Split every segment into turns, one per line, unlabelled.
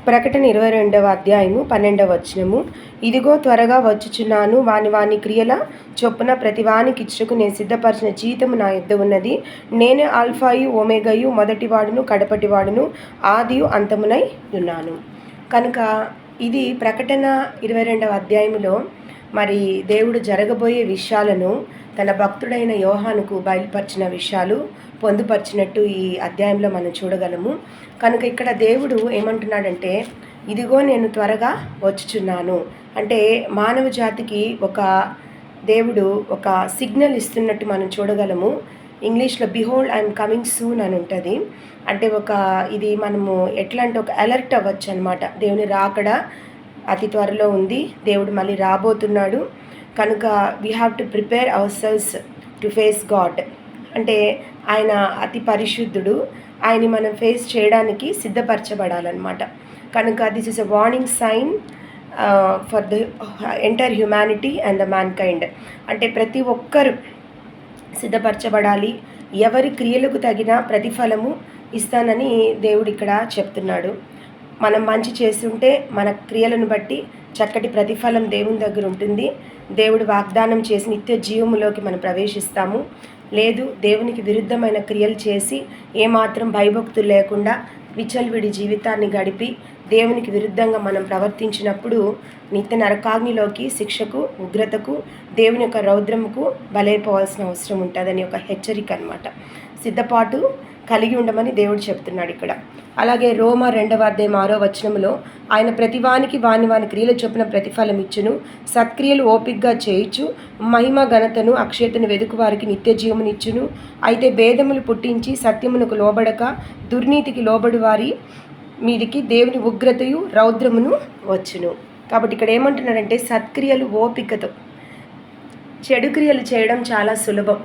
ప్రకటన 22వ అధ్యాయము 12వ వచనము. ఇదిగో త్వరగా వచ్చుచున్నాను, వాని క్రియల చొప్పున ప్రతివానికి ఇచ్చుటకు నేను సిద్ధపరిచిన జీతము నా యొద్ద ఉన్నది. నేనే ఆల్ఫాయు ఓమేగయు, మొదటివాడును కడపటివాడును, ఆదియు అంతమునై ఉన్నాను. కనుక ఇది ప్రకటన 22వ అధ్యాయములో మరి దేవుడు జరగబోయే విషయాలను తన భక్తుడైన యోహానుకు బయలుపరిచిన విషయాలు పొందుపరిచినట్టు ఈ అధ్యాయంలో మనం చూడగలము. కనుక ఇక్కడ దేవుడు ఏమంటున్నాడంటే, ఇదిగో నేను త్వరగా వచ్చుచున్నాను అంటే మానవ జాతికి ఒక దేవుడు ఒక సిగ్నల్ ఇస్తున్నట్టు మనం చూడగలము. ఇంగ్లీష్లో బిహోల్డ్ ఐఎమ్ కమింగ్ సూన్ అని ఉంటుంది. అంటే ఇది మనము ఎట్లా అంటే ఒక అలర్ట్ అవ్వచ్చు అనమాట. దేవుని రాకడ అతి త్వరలో ఉంది, దేవుడు మళ్ళీ రాబోతున్నాడు. కనుక we have to prepare our cells to face God. అంటే ఆయన అతి పరిశుద్ధుడు, ఆయన్ని మనం ఫేస్ చేయడానికి సిద్ధపరచబడాలన్నమాట. కనుక this is a warning sign for the entire humanity and the mankind. అంటే ప్రతి ఒక్కరు సిద్ధపరచబడాలి, ఎవరి క్రియలకు తగిన ప్రతిఫలము ఇస్తానని దేవుడు ఇక్కడ చెప్తున్నాడు. మనం మంచి చేస్తుంటే మన క్రియలను బట్టి చక్కటి ప్రతిఫలం దేవుని దగ్గర ఉంటుంది. దేవుడు వాగ్దానం చేసి నిత్య జీవములోకి మనం ప్రవేశిస్తాము. లేదు, దేవునికి విరుద్ధమైన క్రియలు చేసి ఏమాత్రం భయభక్తులు లేకుండా విచల్విడి జీవితాన్ని గడిపి దేవునికి విరుద్ధంగా మనం ప్రవర్తించినప్పుడు నిత్య నరకాగ్నిలోకి, శిక్షకు, ఉగ్రతకు, దేవుని యొక్క రౌద్రముకు బలైపోవాల్సిన అవసరం ఉంటుందని ఒక హెచ్చరిక అనమాట. సిద్ధపాటు కలిగి ఉండమని దేవుడు చెప్తున్నాడు ఇక్కడ. అలాగే రోమా 2వ అధ్యాయం 6వ వచనంలో ఆయన ప్రతివానికి వాని క్రియల చొప్పున ప్రతిఫలం ఇచ్చును, సత్క్రియలు ఓపికగా చేయుచు మహిమ ఘనతను అక్షయతను వెదుకు వారికి నిత్య జీవమునిచ్చును. అయితే భేదములు పుట్టించి సత్యమునకు లోబడక దుర్నీతికి లోబడి వారి మీదికి దేవుని ఉగ్రతయు రౌద్రమును వచ్చును. కాబట్టి ఇక్కడ ఏమంటున్నాడంటే, సత్క్రియలు ఓపికతో. చెడు క్రియలు చేయడం చాలా సులభం.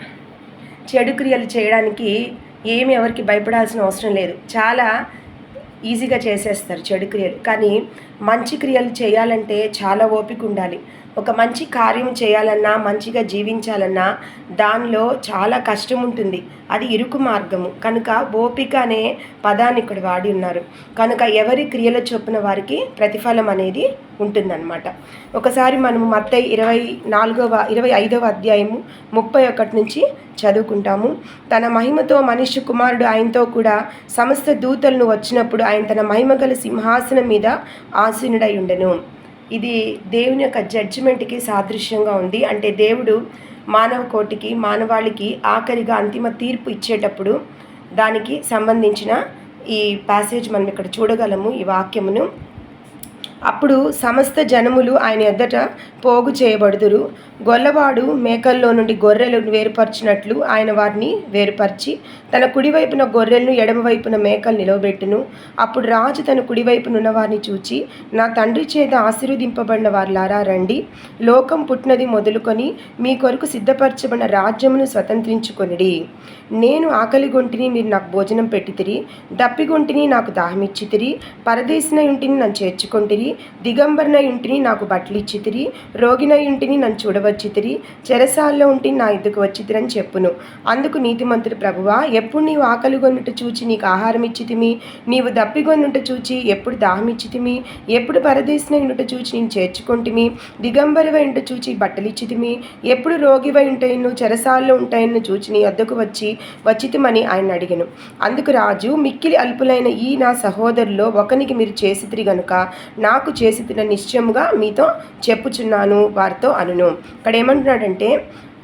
చెడు క్రియలు చేయడానికి ఎవరికి భయపడాల్సిన అవసరం లేదు, చాలా ఈజీగా చేసేస్తారు చెడు క్రియలు. కానీ మంచి క్రియలు చేయాలంటే చాలా ఓపిక ఉండాలి. ఒక మంచి కార్యం చేయాలన్నా, మంచిగా జీవించాలన్నా దానిలో చాలా కష్టం ఉంటుంది. అది ఇరుకు మార్గము. కనుక ఓపిక అనే పదాన్ని ఇక్కడ వాడి ఉన్నారు. కనుక ఎవరి క్రియల చొప్పున వారికి ప్రతిఫలం అనేది ఉంటుందన్నమాట. ఒకసారి మనము మత్తయి 25వ అధ్యాయము 31 నుంచి చదువుకుంటాము. తన మహిమతో మనుష్య కుమారుడు ఆయనతో కూడా సమస్త దూతలను వచ్చినప్పుడు ఆయన తన మహిమగల సింహాసనం మీద ఆసీనుడై ఉండెను. ఇది దేవుని యొక్క జడ్జిమెంట్కి సాదృశ్యంగా ఉంది. అంటే దేవుడు మానవ కోటికి, మానవాళికి ఆఖరిగా అంతిమ తీర్పు ఇచ్చేటప్పుడు దానికి సంబంధించిన ఈ ప్యాసేజ్ మనం ఇక్కడ చూడగలము, ఈ వాక్యమును. అప్పుడు సమస్త జనములు ఆయన ఎద్దట పోగు చేయబడుదురు. గొల్లవాడు మేకల్లో నుండి గొర్రెలను వేరుపరిచినట్లు ఆయన వారిని వేరుపరిచి తన కుడివైపున గొర్రెలను, ఎడమవైపున మేకలు నిలవబెట్టును. అప్పుడు రాజు తన కుడివైపునున్న వారిని చూచి, నా తండ్రి చేత ఆశీర్వదింపబడిన వారులారా రండి, లోకం పుట్టినది మొదలుకొని మీ కొరకు సిద్ధపరచబడిన రాజ్యమును స్వతంత్రించుకొనిడి. నేను ఆకలిగొంటిని, మీరు నాకు భోజనం పెట్టితిరి, దప్పిగొంటిని, నాకు దాహమిచ్చితిరి, పరదేశినై ఉంటిని, నన్ను చేర్చుకొంటిరి, దిగంబరనై ఉంటిని, నాకు బట్టలు ఇచ్చితిరి, రోగినై ఉంటిని, నన్ను చూడవచ్చితిరి, చెరసాల్లో ఉంటిని, నా ఇద్దకు వచ్చితిరని చెప్పును. అందుకు నీతిమంతుడు, ప్రభువా, ఎప్పుడు నీవు ఆకలిగొన్నుట చూచి నీకు ఆహారం ఇచ్చితిమి, నీవు దప్పిగొన్నుట చూచి ఎప్పుడు దాహం ఇచ్చితిమి, ఎప్పుడు పరదేశినై ఉండుట చూచి నేను చేర్చుకొంటిమి, దిగంబరివై ఉంట చూచి బట్టలు ఇచ్చితిమి, ఎప్పుడు రోగివై ఉంటాయను, చెరసాల్లో ఉంటాయను చూచి నీ వద్దకు వచ్చితిమని ఆయన అడిగెను. అందుకు రాజు, మిక్కిలి అల్పులైన ఈ నా సహోదరులో ఒకనికి మీరు చేసితిరి గనుక నాకు చేసితిన నిశ్చయముగా మీతో చెప్పుచున్నాను వారితో అనును. ఇక్కడ ఏమంటున్నాడంటే,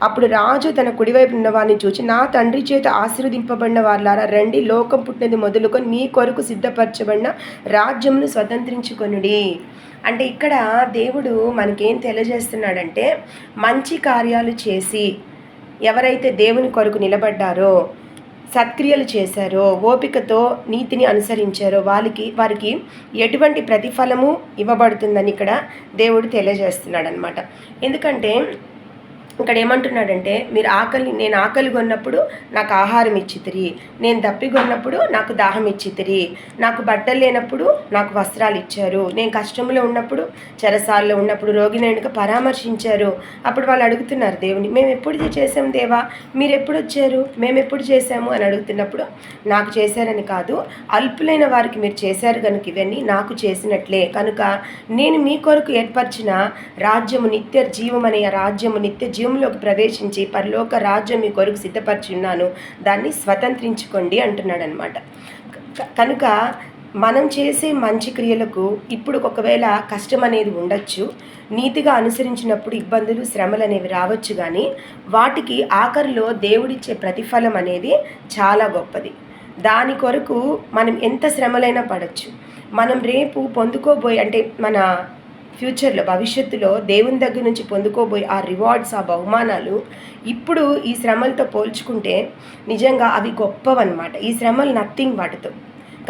అప్పుడు రాజు తన కుడివైపు ఉన్న వారిని చూచి, నా తండ్రి చేత ఆశీర్వదింపబడిన వారులారా రండి, లోకం పుట్టినది మొదలుకొని మీ కొరకు సిద్ధపరచబడిన రాజ్యమును స్వతంత్రించుకొనుడి. అంటే ఇక్కడ దేవుడు మనకేం తెలియజేస్తున్నాడంటే, మంచి కార్యాలు చేసి ఎవరైతే దేవుని కొరకు నిలబడ్డారో, సత్క్రియలు చేశారో, ఓపికతో నీతిని అనుసరించారో వారికి ఎటువంటి ప్రతిఫలము ఇవ్వబడుతుందని ఇక్కడ దేవుడు తెలియజేస్తున్నాడు అనమాట. ఎందుకంటే ఇక్కడ ఏమంటున్నాడంటే, నేను ఆకలి కొన్నప్పుడు నాకు ఆహారం ఇచ్చితిరి, నేను దప్పిగొన్నప్పుడు నాకు దాహం ఇచ్చితిరి, నాకు బట్టలు లేనప్పుడు నాకు వస్త్రాలు ఇచ్చారు, నేను కష్టంలో ఉన్నప్పుడు చెరసాల్లో ఉన్నప్పుడు రోగినైనక పరామర్శించారు. అప్పుడు వాళ్ళు అడుగుతున్నారు దేవుని, మేము ఎప్పుడు చేసాం దేవా, మీరు ఎప్పుడు వచ్చారు, మేము ఎప్పుడు చేశాము అని అడుగుతున్నప్పుడు, నాకు చేశారని కాదు, అల్పులైన వారికి మీరు చేశారు కనుక ఇవన్నీ నాకు చేసినట్లే, కనుక నేను మీ కొరకు ఏర్పరిచిన రాజ్యము నిత్య జీవం అనే రాజ్యము నిత్య జీవంలోకి ప్రవేశించి పరలోక రాజ్యం మీ కొరకు సిద్ధపరిచి ఉన్నాను, దాన్ని స్వతంత్రించుకోండి అంటున్నాడు అనమాట. కనుక మనం చేసే మంచి క్రియలకు ఇప్పుడు ఒకవేళ కష్టం అనేది ఉండొచ్చు, నీతిగా అనుసరించినప్పుడు ఇబ్బందులు శ్రమలు అనేవి రావచ్చు, కానీ వాటికి ఆఖరిలో దేవుడిచ్చే ప్రతిఫలం అనేది చాలా గొప్పది. దాని కొరకు మనం ఎంత శ్రమలైనా పడవచ్చు. మనం రేపు పొందుకోబోయే, అంటే మన ఫ్యూచర్లో భవిష్యత్తులో దేవుని దగ్గర నుంచి పొందుకోబోయే ఆ రివార్డ్స్, ఆ బహుమానాలు ఇప్పుడు ఈ శ్రమలతో పోల్చుకుంటే నిజంగా అవి గొప్పవన్నమాట. ఈ శ్రమలు నథింగ్ వాటితో.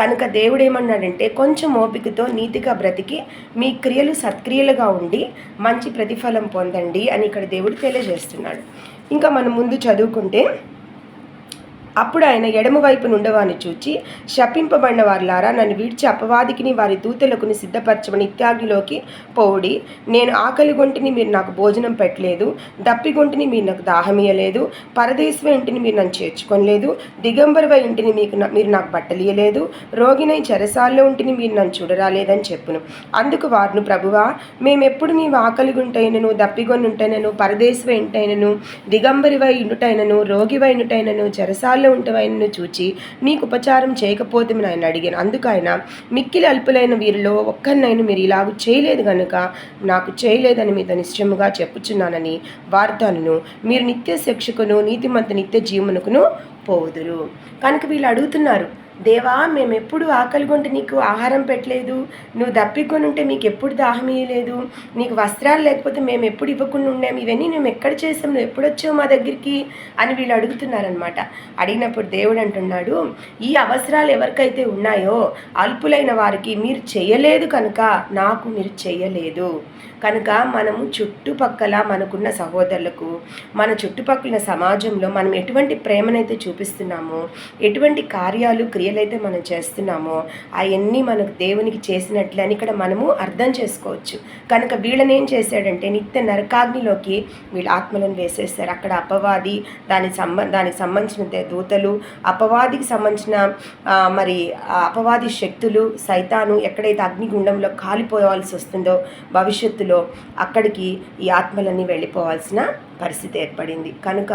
కనుక దేవుడు ఏమన్నాడంటే, కొంచెం ఓపికతో నీతిగా బ్రతికి మీ క్రియలు సత్క్రియలుగా ఉండి మంచి ప్రతిఫలం పొందండి అని ఇక్కడ దేవుడు తెలియజేస్తున్నాడు. ఇంకా మనం ముందు చదువుకుంటే, అప్పుడు ఆయన ఎడమ వైపు నుండవాని చూచి, శపింపబడిన వారులారా, నన్ను విడిచి అపవాదికిని వారి దూతలకుని సిద్ధపరచమని నిత్యాగ్నిలోకి పోవుడి. నేను ఆకలి గొంటిని మీరు నాకు భోజనం పెట్టలేదు, దప్పిగొంటిని మీరు నాకు దాహమియలేదు, పరదేశవ ఇంటిని మీరు నన్ను చేర్చుకోలేదు, దిగంబరవ ఇంటిని మీరు నాకు బట్టలియలేదు, రోగినై చెరసాల్లో ఇంటిని మీరు నన్ను చూడరాలేదని చెప్పును. అందుకు వారును, ప్రభువా, మేమెప్పుడు మీ ఆకలి గుంటైనను, దప్పిగొని ఉంటైనను, పరదేశవ ఇంటైనను, దిగంబరివై ఇండుటైనను, రోగివై ఇండుటైనను, చెరసాల్లో ఉంటవైనను చూచి నీకు ఉపచారం చేయకపోతే ఆయన అడిగాను. అందుకు ఆయన, మిక్కిలి అల్పులైన వీరిలో ఒక్కరినైనా మీరు ఇలాగ చేయలేదు కనుక నాకు చేయలేదని మీతో నిశ్చయముగా చెప్పుచున్నానని వారితో అనను. మీరు నిత్య శిక్షకును నీతిమంత నిత్య జీవనకును పోవుదురు. కనుక వీళ్ళు అడుగుతున్నారు, దేవా, మేము ఎప్పుడు ఆకలి కొంటే నీకు ఆహారం పెట్టలేదు, నువ్వు దప్పికొని ఉంటే మీకు ఎప్పుడు దాహం ఇయ్యలేదు, నీకు వస్త్రాలు లేకపోతే మేము ఎప్పుడు ఇవ్వకుండా ఉండాము, ఇవన్నీ మేము ఎక్కడ చేసాం, నువ్వు ఎప్పుడు వచ్చావు మా దగ్గరికి అని వీళ్ళు అడుగుతున్నారనమాట. అడిగినప్పుడు దేవుడు అంటున్నాడు, ఈ అవసరాలు ఎవరికైతే ఉన్నాయో అల్పులైన వారికి మీరు చేయలేదు కనుక నాకు మీరు చేయలేదు. కనుక మనము చుట్టుపక్కల మనకున్న సహోదరులకు, మన చుట్టుపక్కల సమాజంలో మనం ఎటువంటి ప్రేమనైతే చూపిస్తున్నామో, ఎటువంటి కార్యాలు క్రియలైతే మనం చేస్తున్నామో అవన్నీ మనకు దేవునికి చేసినట్లే అని ఇక్కడ మనము అర్థం చేసుకోవచ్చు. కనుక వీళ్ళని ఏం చేశాడంటే నిత్య నరకాగ్నిలోకి వీళ్ళ ఆత్మలను వేసేస్తారు. అక్కడ అపవాది, దానికి సంబంధించిన దూతలు, అపవాదికి సంబంధించిన మరి అపవాది శక్తులు, సైతాను ఎక్కడైతే అగ్నిగుండంలో కాలిపోవాల్సి వస్తుందో భవిష్యత్తులో అక్కడికి ఈ ఆత్మలన్నీ వెళ్ళిపోవాల్సిన పరిస్థితి ఏర్పడింది. కనుక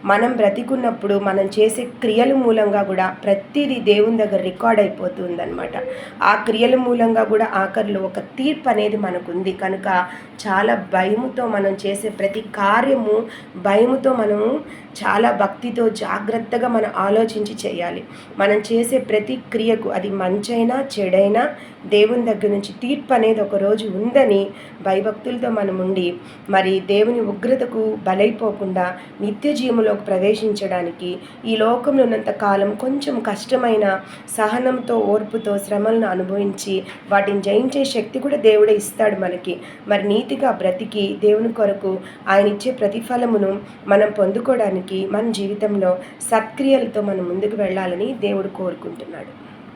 మనం బ్రతికున్నప్పుడు మనం చేసే క్రియల మూలంగా కూడా ప్రతిదీ దేవుని దగ్గర రికార్డ్ అయిపోతుందన్నమాట. ఆ క్రియల మూలంగా కూడా ఆఖరిలో ఒక తీర్పు అనేది మనకు ఉంది. కనుక చాలా భయముతో మనం చేసే ప్రతి కార్యము, భయముతో మనము చాలా భక్తితో జాగ్రత్తగా మనం ఆలోచించి చేయాలి. మనం చేసే ప్రతి క్రియకు, అది మంచైనా చెడైనా, దేవుని దగ్గర నుంచి తీర్పు అనేది ఒకరోజు ఉందని భయభక్తులతో మనం ఉండి మరి దేవుని ఉగ్రతకు బలైపోకుండా నిత్య జీవంలోకి ప్రవేశించడానికి ఈ లోకంలో ఉన్నంత కాలం కొంచెం కష్టమైన సహనంతో, ఓర్పుతో శ్రమలను అనుభవించి వాటిని జయించే శక్తి కూడా దేవుడే ఇస్తాడు మనకి. మరి నీతిగా బ్రతికి దేవుని కొరకు ఆయన ఇచ్చే ప్రతిఫలమును మనం పొందుకోవడానికి మన జీవితంలో సత్క్రియలతో మనం ముందుకు వెళ్ళాలని దేవుడు కోరుకుంటున్నాడు.